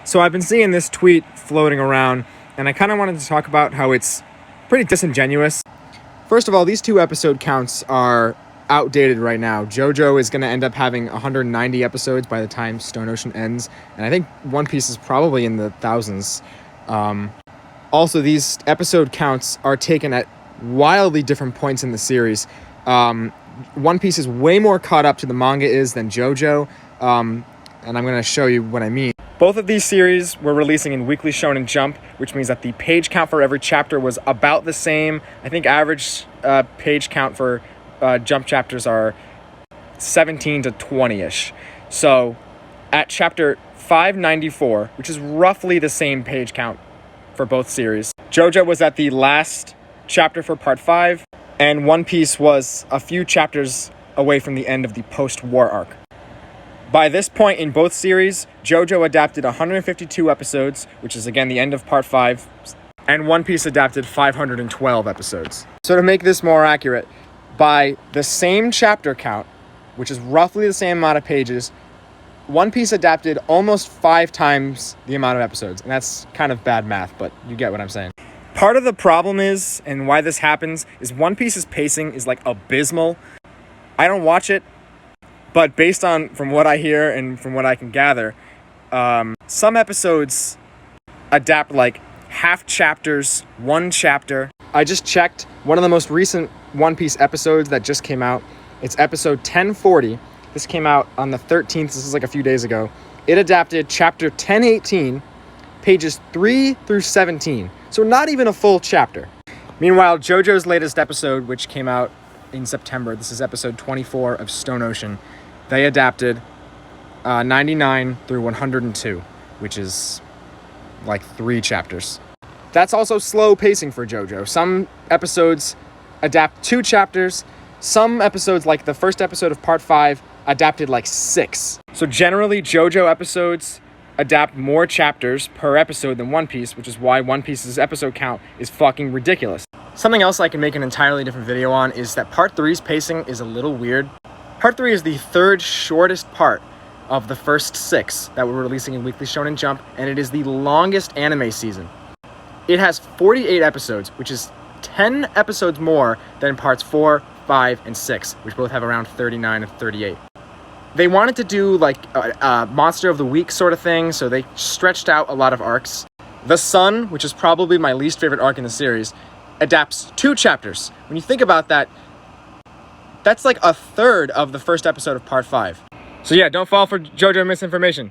So I've been seeing this tweet floating around, and I kind of wanted to talk about how it's pretty disingenuous. First of all, these 2 episode counts are outdated right now. JOJO is going to end up having 190 episodes by the time Stone Ocean ends, and I think One Piece is probably in the thousands. Also, these episode counts are taken at wildly different points in the series. One Piece is way more caught up to the manga is than JOJO, and I'm going to show you what I mean. Both of these series were releasing in Weekly Shonen Jump, which means that the page count for every chapter was about the same. I think average page count for Jump chapters are 17 to 20-ish. So at chapter 594, which is roughly the same page count for both series, JOJO was at the last chapter for part 5, and One Piece was a few chapters away from the end of the post-war arc. By this point in both series, JOJO adapted 152 episodes, which is again the end of part 5, and One Piece adapted 512 episodes. So to make this more accurate, by the same chapter count, which is roughly the same amount of pages, One Piece adapted almost 5 times the amount of episodes, and that's kind of bad math, but you get what I'm saying. Part of the problem is, and why this happens, is One Piece's pacing is like abysmal. I don't watch it, but based on from what I hear and from what I can gather, some episodes adapt like half chapters, 1 chapter. I just checked one of the most recent One Piece episodes that just came out. It's episode 1040. This came out on the 13th. This is like a few days ago. It adapted chapter 1018, pages 3 through 17. So not even a full chapter. Meanwhile, JOJO's latest episode, which came out in September, this is episode 24 of Stone Ocean, they adapted 99 through 102, which is like 3 chapters. That's also slow pacing for JOJO. Some episodes adapt 2 chapters. Some episodes, like the first episode of part 5, adapted like 6. So generally, JOJO episodes adapt more chapters per episode than One Piece, which is why One Piece's episode count is fucking ridiculous. Something else I can make an entirely different video on is that part 3's pacing is a little weird. Part 3 is the 3rd shortest part of the first 6 that we're releasing in Weekly Shonen Jump, and it is the longest anime season. It has 48 episodes, which is 10 episodes more than parts 4, 5, and 6, which both have around 39 and 38. They wanted to do like a Monster of the Week sort of thing, so they stretched out a lot of arcs. The Sun, which is probably my least favorite arc in the series, adapts 2 chapters. When you think about that, that's like a third of the first episode of part 5. So yeah, don't fall for JOJO misinformation.